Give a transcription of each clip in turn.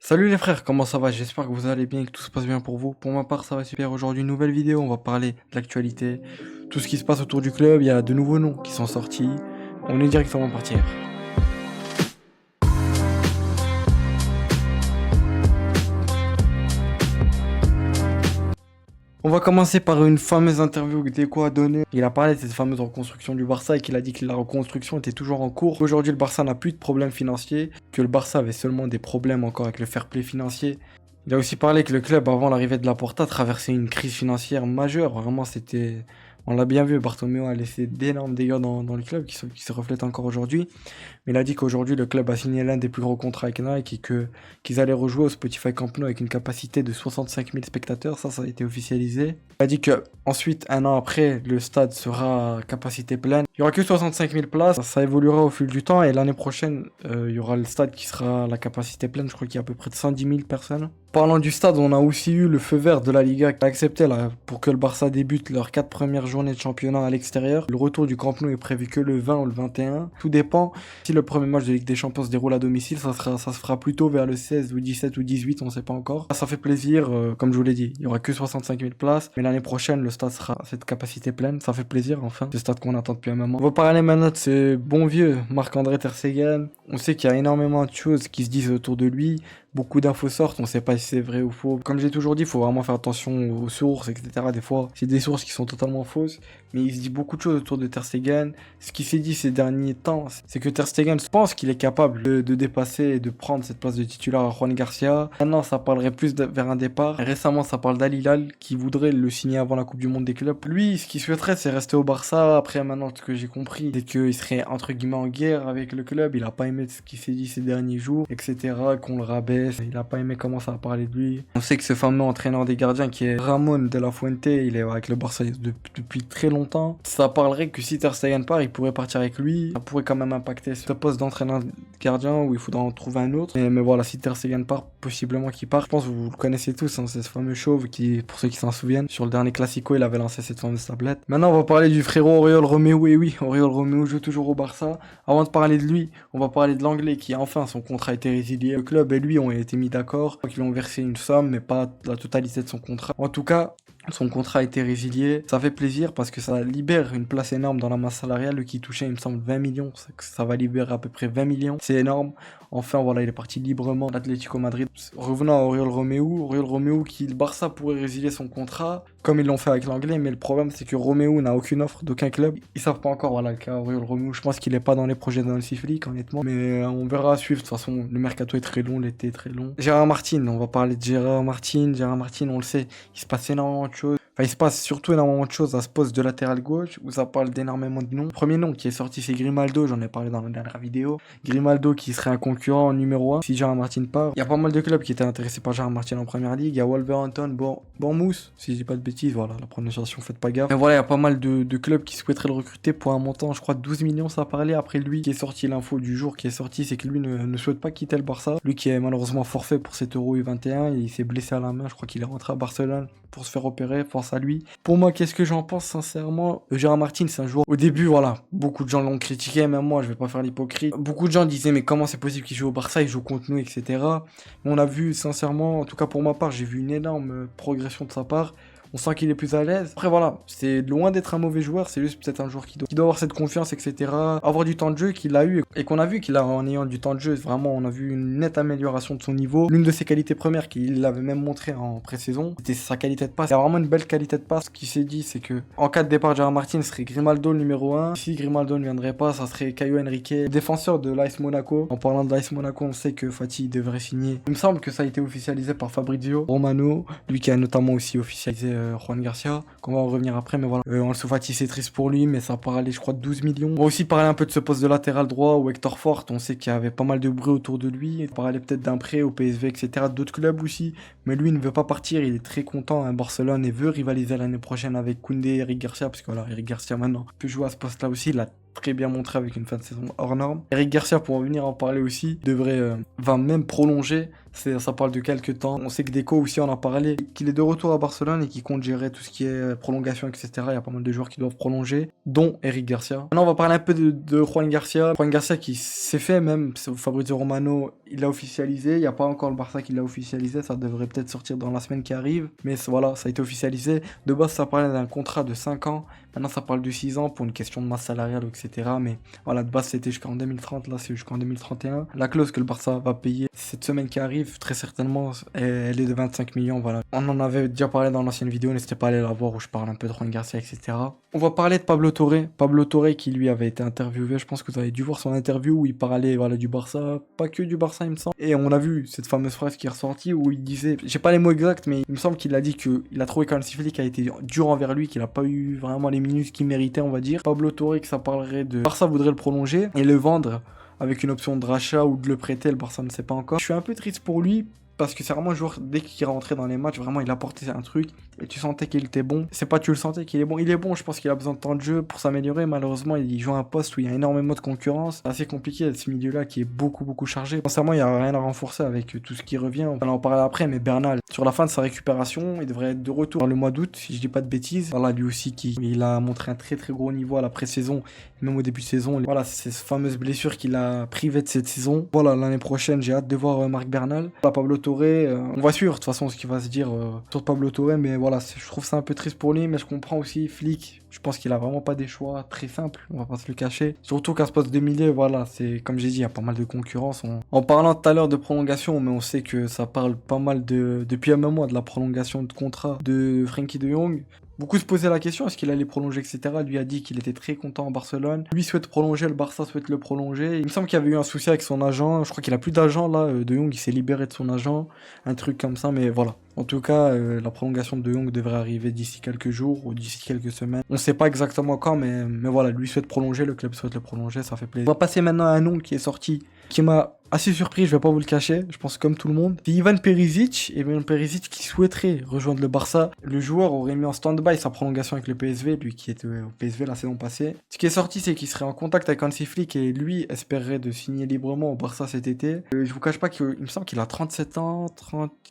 Salut les frères, comment ça va? J'espère que vous allez bien et que tout se passe bien pour vous. Pour ma part, ça va super. Aujourd'hui, une nouvelle vidéo. On va parler de l'actualité, tout ce qui se passe autour du club. Il y a de nouveaux noms qui sont sortis. On est directement partir. On va commencer par une fameuse interview que Deco a donnée. Il a parlé de cette fameuse reconstruction du Barça et qu'il a dit que la reconstruction était toujours en cours. Aujourd'hui, le Barça n'a plus de problèmes financiers, que le Barça avait seulement des problèmes encore avec le fair play financier. Il a aussi parlé que le club, avant l'arrivée de Laporta, traversait une crise financière majeure. Vraiment, c'était... On l'a bien vu, Bartomeu a laissé d'énormes dégâts dans le club qui se reflètent encore aujourd'hui. Mais il a dit qu'aujourd'hui, le club a signé l'un des plus gros contrats avec Nike et qu'ils allaient rejouer au Spotify Camp Nou avec une capacité de 65 000 spectateurs. Ça a été officialisé. Il a dit que ensuite, un an après, le stade sera à capacité pleine. Il n'y aura que 65 000 places. Ça évoluera au fil du temps et l'année prochaine, il y aura le stade qui sera à la capacité pleine. Je crois qu'il y a à peu près de 110 000 personnes. Parlant du stade, on a aussi eu le feu vert de la Liga qui a accepté là, pour que le Barça débute leurs 4 premières journées de championnat à l'extérieur. Le retour du Camp Nou est prévu que le 20 ou le 21. Tout dépend. Si le premier match de Ligue des Champions se déroule à domicile, ça se fera plutôt vers le 16 ou 17 ou 18, on ne sait pas encore. Ça fait plaisir, comme je vous l'ai dit. Il n'y aura que 65 000 places, mais l'année prochaine, le stade sera à cette capacité pleine. Ça fait plaisir, enfin. Ce stade qu'on attend depuis un moment. On va parler maintenant de ce bon vieux Marc-André Ter Stegen. On sait qu'il y a énormément de choses qui se disent autour de lui. Beaucoup d'infos sortent, on sait pas si c'est vrai ou faux. Comme j'ai toujours dit, il faut vraiment faire attention aux sources, etc. Des fois, c'est des sources qui sont totalement fausses. Mais il se dit beaucoup de choses autour de Ter Stegen. Ce qui s'est dit ces derniers temps, c'est que Ter Stegen pense qu'il est capable de dépasser et de prendre cette place de titulaire à Juan Garcia. Maintenant, ça parlerait plus vers un départ. Et récemment, ça parle d'Al Hilal qui voudrait le signer avant la Coupe du Monde des clubs. Lui, ce qu'il souhaiterait, c'est rester au Barça. Après, maintenant, ce que j'ai compris, c'est qu'il serait entre guillemets en guerre avec le club. Il a pas aimé ce qui s'est dit ces derniers jours, etc. Qu'on le rabaisse. Il a pas aimé comment ça a parlé de lui. On sait que ce fameux entraîneur des gardiens qui est Ramon de la Fuente, il est avec le Barça depuis très longtemps. Ça parlerait que si Ter Stegen part, il pourrait partir avec lui. Ça pourrait quand même impacter ce poste d'entraîneur gardien où il faudra en trouver un autre. Mais voilà, si Ter Stegen part, possiblement qu'il part. Je pense que vous le connaissez tous, hein, c'est ce fameux chauve qui, pour ceux qui s'en souviennent, sur le dernier Classico, il avait lancé cette fameuse tablette. Maintenant, on va parler du frérot Oriol Romeu. Et oui, Oriol Romeu joue toujours au Barça. Avant de parler de lui, on va parler de l'anglais qui, enfin, son contrat a été résilié. Le club et lui ont été mis d'accord. Ils lui ont versé une somme, mais pas la totalité de son contrat. En tout cas, son contrat a été résilié. Ça fait plaisir parce que ça libère une place énorme dans la masse salariale. Qui touchait, il me semble, 20 millions. Ça va libérer à peu près 20 millions. C'est énorme. Enfin, voilà, il est parti librement d'Atlético Madrid. Revenons à Oriol Romeu. Oriol Romeu qui, le Barça pourrait résilier son contrat, comme ils l'ont fait avec l'anglais. Mais le problème, c'est que Romeu n'a aucune offre d'aucun club. Ils savent pas encore, voilà, le cas Oriol Romeu. Je pense qu'il est pas dans les projets d'un Flick, honnêtement. Mais on verra à suivre. De toute façon, le mercato est très long, l'été est très long. Gérard Martin, on va parler de Gérard Martin. Gérard Martin, on le sait, il se passe énormément de choses. Enfin, il se passe surtout énormément de choses à ce poste de latéral gauche où ça parle d'énormément de noms. Le premier nom qui est sorti, c'est Grimaldo, j'en ai parlé dans la dernière vidéo. Grimaldo qui serait un concurrent numéro 1 si Gérard Martin part. Il y a pas mal de clubs qui étaient intéressés par Gérard Martin en première ligue. Il y a Wolverhampton, Bournemouth, si je dis pas de bêtises, voilà, la prononciation, faites pas gaffe. Mais voilà, il y a pas mal de clubs qui souhaiteraient le recruter pour un montant, je crois, de 12 millions, ça parlait. Après lui, qui est sorti, l'info du jour qui est sorti, c'est que lui ne souhaite pas quitter le Barça. Lui qui est malheureusement forfait pour cet Euro U21, il s'est blessé à la main, je crois qu'il est rentré à Barcelone pour se faire opérer, force à lui. Pour moi, qu'est-ce que j'en pense sincèrement? Gérard Martin, c'est un joueur. Au début, voilà, beaucoup de gens l'ont critiqué, même moi, je vais pas faire l'hypocrite. Beaucoup de gens disaient, mais comment c'est possible qu'il joue au Barça, il joue contre nous, etc. Mais on a vu, sincèrement, en tout cas pour ma part, j'ai vu une énorme progression de sa part. On sent qu'il est plus à l'aise. Après voilà, c'est loin d'être un mauvais joueur, c'est juste peut-être un joueur qui doit avoir cette confiance, etc. Avoir du temps de jeu qu'il a eu et qu'on a vu qu'il a en ayant du temps de jeu, vraiment on a vu une nette amélioration de son niveau. L'une de ses qualités premières qu'il avait même montré en pré-saison, c'était sa qualité de passe. Il a vraiment une belle qualité de passe. Ce qui s'est dit, c'est que en cas de départ de Gérard Martin, ce serait Grimaldo le numéro 1. Si Grimaldo ne viendrait pas, ça serait Caio Henrique, défenseur de l'AS Monaco. En parlant de l'AS Monaco, on sait que Fati devrait signer. Il me semble que ça a été officialisé par Fabrizio Romano, lui qui a notamment aussi officialisé Juan Garcia, qu'on va en revenir après, mais voilà. Ansu Fati, c'est triste pour lui, mais ça parlait, je crois, de 12 millions. On va aussi parler un peu de ce poste de latéral droit où Hector Fort, on sait qu'il y avait pas mal de bruit autour de lui. Il parlait peut-être d'un prêt au PSV, etc., d'autres clubs aussi, mais lui ne veut pas partir, il est très content à Barcelone et veut rivaliser l'année prochaine avec Koundé et Eric Garcia, parce que voilà, Eric Garcia maintenant peut jouer à ce poste-là aussi, il a très bien montré avec une fin de saison hors norme. Eric Garcia, pour en venir en parler aussi, va même prolonger. Ça parle de quelques temps. On sait que Deco aussi en a parlé, qu'il est de retour à Barcelone et qu'il compte gérer tout ce qui est prolongation, etc. Il y a pas mal de joueurs qui doivent prolonger, dont Eric Garcia. Maintenant, on va parler un peu de Juan Garcia. Juan Garcia qui s'est fait même, Fabrizio Romano, il l'a officialisé. Il n'y a pas encore le Barça qui l'a officialisé. Ça devrait peut-être sortir dans la semaine qui arrive. Mais voilà, ça a été officialisé. De base, ça parlait d'un contrat de 5 ans. Maintenant, ça parle de 6 ans pour une question de masse salariale, etc. Mais voilà, de base, c'était jusqu'en 2030. Là, c'est jusqu'en 2031. La clause que le Barça va payer cette semaine qui arrive, très certainement, elle est de 25 millions. Voilà. On en avait déjà parlé dans l'ancienne vidéo. N'hésitez pas à aller la voir où je parle un peu de Juan Garcia, etc. On va parler de Pablo Torre. Pablo Torre qui, lui, avait été interviewé. Je pense que vous avez dû voir son interview où il parlait du Barça. Pas que du Barça, il me semble. Et on a vu cette fameuse phrase qui est ressortie où il disait, j'ai pas les mots exacts, mais il me semble qu'il a dit qu'il a trouvé qu'Hansi Flick a été dur envers lui, qu'il a pas eu vraiment les minutes qu'il méritait, on va dire. Pablo Torre, que ça parlerait de Barça voudrait le prolonger et le vendre avec une option de rachat ou de le prêter, le Barça ne sait pas encore. Je suis un peu triste pour lui parce que c'est vraiment un joueur, dès qu'il rentrait dans les matchs, vraiment il apportait un truc et tu sentais qu'il était bon. C'est pas tu le sentais qu'il est bon, il est bon, je pense qu'il a besoin de temps de jeu pour s'améliorer. Malheureusement, il joue à un poste où il y a énormément de concurrence. C'est assez compliqué ce milieu-là qui est beaucoup chargé. Sincèrement, il n'y a rien à renforcer avec tout ce qui revient. On va en parler après, mais Bernal, sur la fin de sa récupération, il devrait être de retour le mois d'août, si je dis pas de bêtises. Voilà, lui aussi, il a montré un très gros niveau à la pré-saison, même au début de saison. Voilà, c'est cette fameuse blessure qui l'a privé de cette saison. Voilà, l'année prochaine, j'ai hâte de voir Marc Bernal. Voilà, Pablo Torre, on va suivre de toute façon ce qui va se dire sur Pablo Torre, mais voilà, je trouve ça un peu triste pour lui, mais je comprends aussi Flick. Je pense qu'il a vraiment pas des choix très simples, on va pas se le cacher. Surtout qu'à ce poste de milieu, voilà, c'est comme j'ai dit, il y a pas mal de concurrence. En parlant tout à l'heure de prolongation, mais on sait que ça parle pas mal depuis un moment de la prolongation de contrat de Frenkie de Jong. Beaucoup se posaient la question, est-ce qu'il allait prolonger, etc. Lui a dit qu'il était très content en Barcelone. Lui souhaite prolonger, le Barça souhaite le prolonger. Il me semble qu'il y avait eu un souci avec son agent. Je crois qu'il a plus d'agent là. De Jong, il s'est libéré de son agent. Un truc comme ça, mais voilà. En tout cas, la prolongation de Jong devrait arriver d'ici quelques jours ou d'ici quelques semaines. On ne sait pas exactement quand, mais voilà, lui souhaite prolonger, le club souhaite le prolonger, ça fait plaisir. On va passer maintenant à un nom qui est sorti, qui m'a assez surpris, je vais pas vous le cacher, je pense comme tout le monde. C'est Ivan Perisic qui souhaiterait rejoindre le Barça. Le joueur aurait mis en stand-by sa prolongation avec le PSV, lui qui était au PSV la saison passée. Ce qui est sorti, c'est qu'il serait en contact avec Hansi Flick et lui espérerait de signer librement au Barça cet été. Je vous cache pas qu'il me semble qu'il a 37 ans,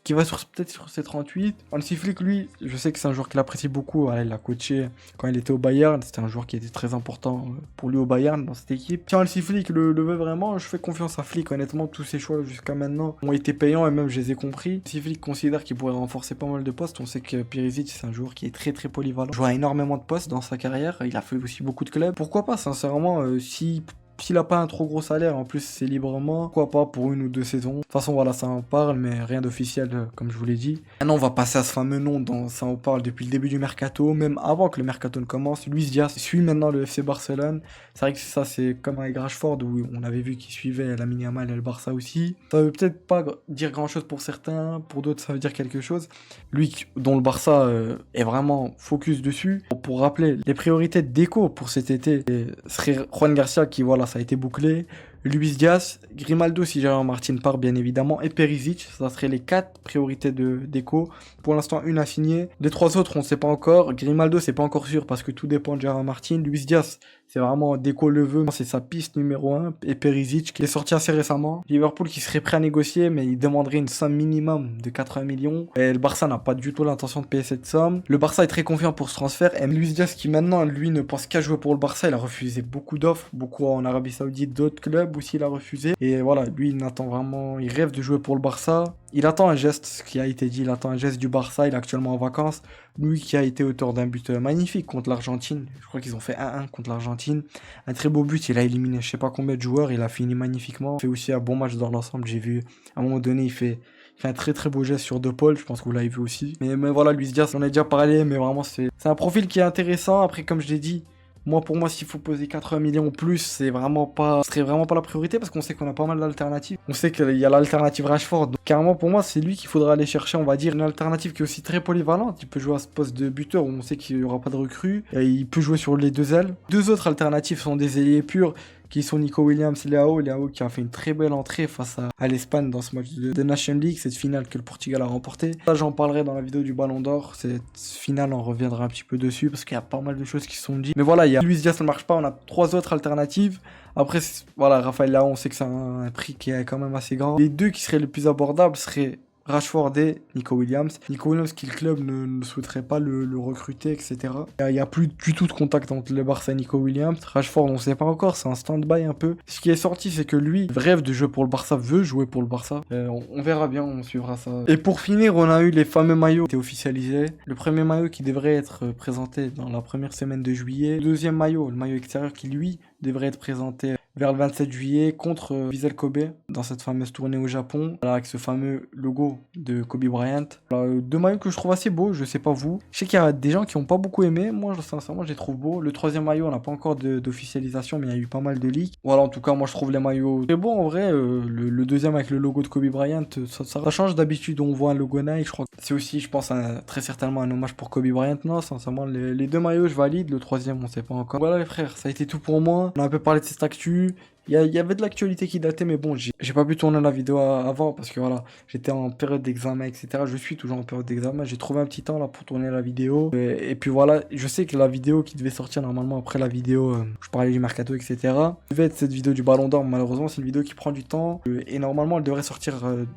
qui va peut-être sur ses 38. Hansi Flick, lui, je sais que c'est un joueur qu'il apprécie beaucoup. Voilà, il l'a coaché quand il était au Bayern, c'était un joueur qui était très important pour lui au Bayern dans cette équipe. Si Hansi Flick le veut vraiment, je fais confiance à Flick. Honnêtement, tous ses choix jusqu'à maintenant ont été payants et même je les ai compris. Si Flick considère qu'il pourrait renforcer pas mal de postes, on sait que Perisic c'est un joueur qui est très polyvalent. Il joue à énormément de postes dans sa carrière, il a fait aussi beaucoup de clubs. Pourquoi pas, sincèrement, s'il a pas un trop gros salaire, en plus c'est librement, pourquoi pas pour 1 ou 2 saisons. De toute façon voilà, ça en parle, mais rien d'officiel comme je vous l'ai dit. Maintenant on va passer à ce fameux nom dont ça en parle depuis le début du mercato, même avant que le mercato ne commence. Luis Diaz suit maintenant le FC Barcelone. C'est vrai que ça c'est comme avec Rashford où on avait vu qu'il suivait Lamine Yamal et le Barça aussi. Ça veut peut-être pas dire grand chose pour certains, pour d'autres ça veut dire quelque chose. Lui dont le Barça est vraiment focus dessus. Pour rappeler, les priorités de Deco pour cet été serait Juan Garcia qui voilà, ça a été bouclé. Luis Diaz, Grimaldo si Gérard Martin part bien évidemment, et Perisic, ça serait les 4 priorités de Deco. Pour l'instant, une a signé. Les 3 autres, on ne sait pas encore. Grimaldo, c'est pas encore sûr parce que tout dépend de Gérard Martin. Luis Diaz, c'est vraiment Deco le veut, c'est sa piste numéro 1. Et Perisic, qui est sorti assez récemment. Liverpool qui serait prêt à négocier, mais il demanderait une somme minimum de 80 millions. Et le Barça n'a pas du tout l'intention de payer cette somme. Le Barça est très confiant pour ce transfert. Et Luis Diaz, qui maintenant, lui, ne pense qu'à jouer pour le Barça, il a refusé beaucoup d'offres, beaucoup en Arabie Saoudite, d'autres clubs aussi il a refusé. Et voilà, lui, il rêve de jouer pour le Barça. Il attend un geste, ce qui a été dit, il attend un geste du Barça, il est actuellement en vacances. Lui qui a été auteur d'un but magnifique contre l'Argentine, je crois qu'ils ont fait 1-1 contre l'Argentine. Un très beau but, il a éliminé je sais pas combien de joueurs, il a fini magnifiquement. Il fait aussi un bon match dans l'ensemble, j'ai vu, à un moment donné, il fait un très beau geste sur De Paul, je pense que vous l'avez vu aussi. Mais voilà, Luis Diaz, on en a déjà parlé, mais vraiment, c'est un profil qui est intéressant. Après, comme je l'ai dit, pour moi, s'il faut poser 80 millions plus, ce serait vraiment pas la priorité parce qu'on sait qu'on a pas mal d'alternatives. On sait qu'il y a l'alternative Rashford. Donc, carrément, pour moi, c'est lui qu'il faudra aller chercher, on va dire, une alternative qui est aussi très polyvalente. Il peut jouer à ce poste de buteur où on sait qu'il n'y aura pas de recrue. Et il peut jouer sur les 2 ailes. 2 autres alternatives sont des ailiers purs qui sont Nico Williams et Leao. Leao qui a fait une très belle entrée face à l'Espagne dans ce match de Nation League, cette finale que le Portugal a remportée. Là, j'en parlerai dans la vidéo du Ballon d'Or. Cette finale, on reviendra un petit peu dessus parce qu'il y a pas mal de choses qui sont dites. Mais voilà, il y a Luis Diaz, ça ne marche pas. On a 3 autres alternatives. Après, voilà, Raphaël Leao, on sait que c'est un prix qui est quand même assez grand. Les deux qui seraient les plus abordables seraient Rashford et Nico Williams. Nico Williams qui le club ne souhaiterait pas le recruter, etc. Il n'y a plus du tout de contact entre le Barça et Nico Williams. Rashford, on ne sait pas encore, c'est un stand-by un peu. Ce qui est sorti, c'est que lui rêve de jouer pour le Barça, veut jouer pour le Barça. On verra bien, on suivra ça. Et pour finir, on a eu les fameux maillots qui étaient officialisés. Le premier maillot qui devrait être présenté dans la première semaine de juillet. Le deuxième maillot, le maillot extérieur qui lui devrait être présenté vers le 27 juillet contre Vissel Kobe dans cette fameuse tournée au Japon, avec ce fameux logo de Kobe Bryant. Alors, 2 maillots que je trouve assez beaux, je sais pas vous. Je sais qu'il y a des gens qui n'ont pas beaucoup aimé, moi sincèrement je les trouve beaux. Le troisième maillot, on n'a pas encore d'officialisation, mais il y a eu pas mal de leaks. Voilà, en tout cas moi je trouve les maillots très beaux en vrai. Le deuxième avec le logo de Kobe Bryant, ça change d'habitude, on voit un logo Nike, je crois. C'est aussi, je pense, très certainement un hommage pour Kobe Bryant. Non, sincèrement, les 2 maillots je valide, le troisième on sait pas encore. Voilà les frères, ça a été tout pour moi. On a un peu parlé de cette actu. Il y avait de l'actualité qui datait, mais bon, j'ai pas pu tourner la vidéo avant parce que voilà, j'étais en période d'examen, etc. Je suis toujours en période d'examen. J'ai trouvé un petit temps là pour tourner la vidéo. Et puis voilà, je sais que la vidéo qui devait sortir normalement après la vidéo, je parlais du mercato, etc. Devait être cette vidéo du Ballon d'Or. Malheureusement, c'est une vidéo qui prend du temps. Et normalement, elle devrait sortir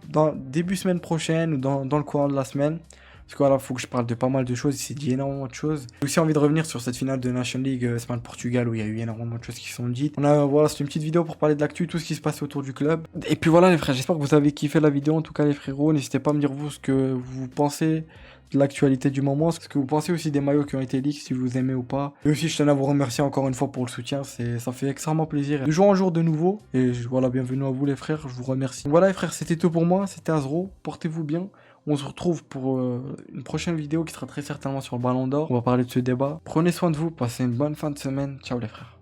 dans début semaine prochaine ou dans le courant de la semaine. Parce que voilà, faut que je parle de pas mal de choses, il s'est dit énormément de choses. J'ai aussi envie de revenir sur cette finale de Nation League Espagne-Portugal où il y a eu énormément de choses qui sont dites. Voilà, c'est une petite vidéo pour parler de l'actu, tout ce qui se passe autour du club. Et puis voilà les frères, j'espère que vous avez kiffé la vidéo, en tout cas les frérots, n'hésitez pas à me dire vous ce que vous pensez de l'actualité du moment, ce que vous pensez aussi des maillots qui ont été leaks, si vous aimez ou pas. Et aussi je tenais à vous remercier encore une fois pour le soutien, ça fait extrêmement plaisir. De jour en jour de nouveau, et voilà, bienvenue à vous les frères, je vous remercie. Voilà les frères, c'était tout pour moi, c'était Azro, portez-vous bien. On se retrouve pour une prochaine vidéo qui sera très certainement sur le Ballon d'Or. On va parler de ce débat. Prenez soin de vous, passez une bonne fin de semaine. Ciao les frères.